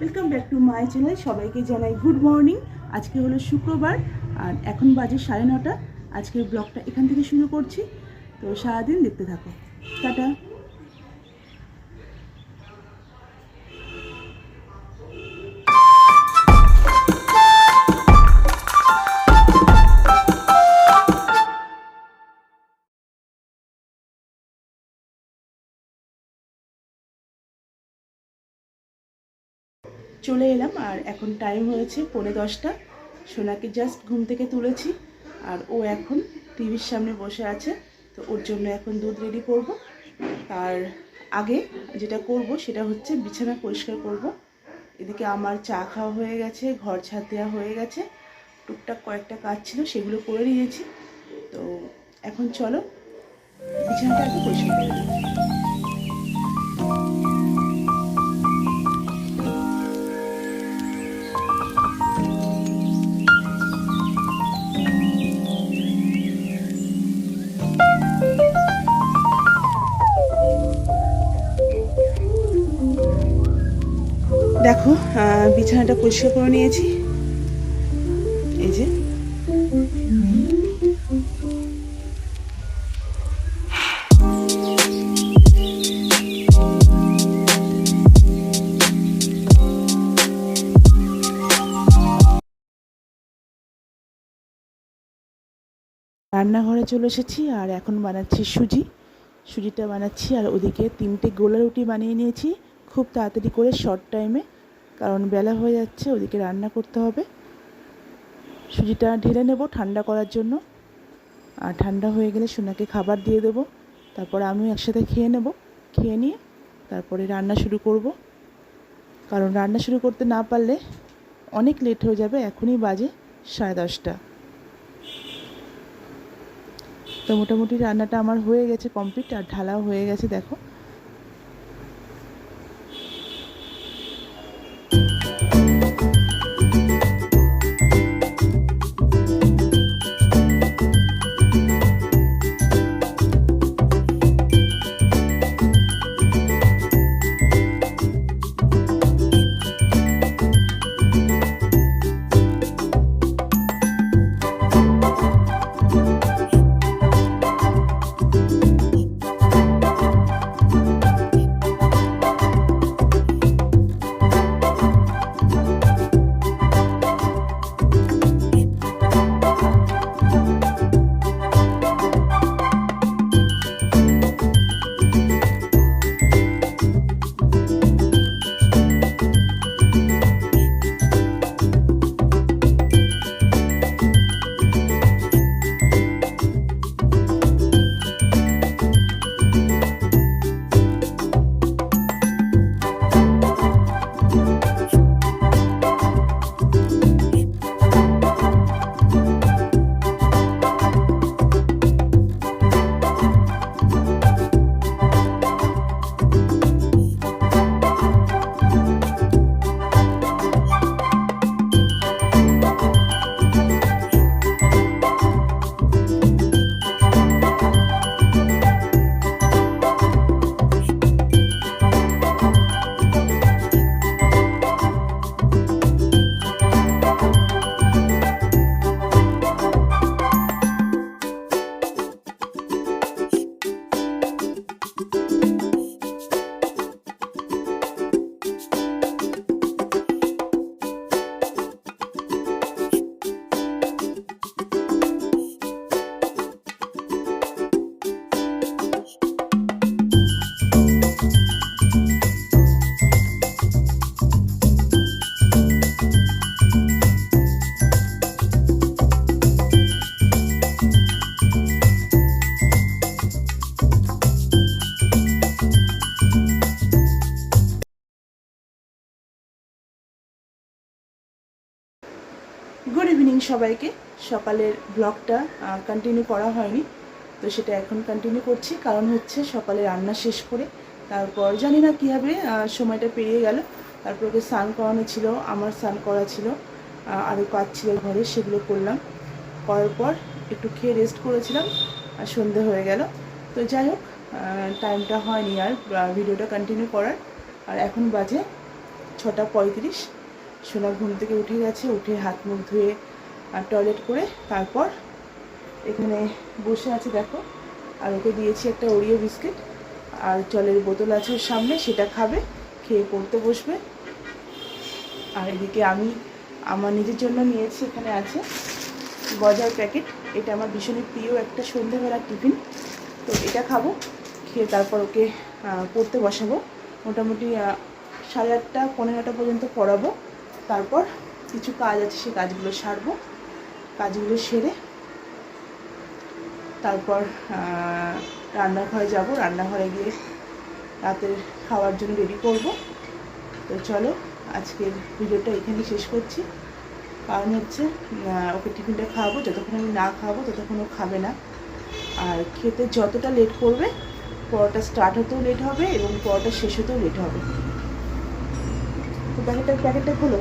Welcome back to my channel. সবাইকে জানাই good morning. আজকে হলো শুক্রবার আর এখন বাজে 9:30। আজকের ব্লগটা এখান থেকে শুরু করছি, তো সারাদিন দেখতে থাকো। টাটা। চলে এলাম আর এখন টাইম হয়েছে 9:45। সোনাকে জাস্ট ঘুম থেকে তুলেছি আর ও এখন টিভির সামনে বসে আছে, তো ওর জন্য এখন দুধ রেডি করব। আর আগে যেটা করব সেটা হচ্ছে বিছানা পরিষ্কার করব। এদিকে আমার চা খাওয়া হয়ে গেছে, ঘর ঝাড় দেওয়া হয়ে গেছে, টুকটাক কয়েকটা কাজ ছিল সেগুলো করে নিয়েছি। তো এখন চলো বিছানাটা আগে পরিষ্কার করে দিই। দেখো বিছানাটা পরিষ্কার করে নিয়েছি, এই যে। রান্নাঘরে চলে এসেছি আর এখন বানাচ্ছি সুজিটা বানাচ্ছি। আর ওদিকে 3টে গোলা রুটি বানিয়ে নিয়েছি খুব তাড়াতাড়ি করে, শর্ট টাইমে, কারণ বেলা হয়ে যাচ্ছে, ওদিকে রান্না করতে হবে। সুজিটা ঢেলে নেব ঠান্ডা করার জন্য, আর ঠান্ডা হয়ে গেলে সোনাকে খাবার দিয়ে দেবো, তারপরে আমিও একসাথে খেয়ে নেব। খেয়ে নিয়ে তারপরে রান্না শুরু করব, কারণ রান্না শুরু করতে না পারলে অনেক লেট হয়ে যাবে। এখনই বাজে 10:30। তো মোটামুটি রান্নাটা আমার হয়ে গেছে কমপ্লিট, আর ঢালাও হয়ে গেছে দেখো। গুড ইভিনিং সবাইকে। সকালের ব্লগটা কন্টিনিউ করা হয়নি, তো সেটা এখন কন্টিনিউ করছি, কারণ হচ্ছে সকালে রান্না শেষ করে তারপর জানি না কীভাবে সময়টা পেরিয়ে গেল। তারপর ওকে স্নান করানো ছিল, আমার স্নান করা ছিল, আরও কাজ ছিল ঘরে, সেগুলো করলাম। করার পর একটু খেয়ে রেস্ট করেছিলাম আর সন্ধে হয়ে গেল। তো যাই হোক, টাইমটা হয়নি আর ভিডিওটা কন্টিনিউ করার। আর এখন বাজে 6:35। সোনা ঘুম থেকে উঠে গেছে, উঠে হাত মুখ ধুয়ে টয়লেট করে তারপর এখানে বসে আছে দেখো। আর ওকে দিয়েছি একটা ওরিও বিস্কিট আর জলের বোতল আছে ওর সামনে, সেটা খাবে, খেয়ে পড়তে বসবে। আর এদিকে আমি আমার নিজের জন্য নিয়েছি, এখানে আছে গজার প্যাকেট। এটা আমার ভীষণই প্রিয় একটা সন্ধ্যেবেলার টিফিন। তো এটা খাবো, খেয়ে তারপর ওকে পড়তে বসাবো। মোটামুটি 8:30 9:30 পর্যন্ত পড়াবো। তারপর কিছু কাজ আছে, সেই কাজগুলো সারবো। কাজগুলো সেরে তারপর রান্নাঘরে যাব, রান্নাঘরে গিয়ে রাতের খাওয়ার জন্য রেডি করব। তো চলো আজকের ভিডিওটা এখানেই শেষ করছি। কারণ হচ্ছে ওকে টিফিনটা খাওয়াবো, যতক্ষণ আমি না খাওয়াবো ততক্ষণ ও খাবে না। আর খেতে যতটা লেট করবে পড়াটা স্টার্ট হতেও লেট হবে এবং পড়াটা শেষ হতেও লেট হবে। তো প্যাকেটটা খোলো।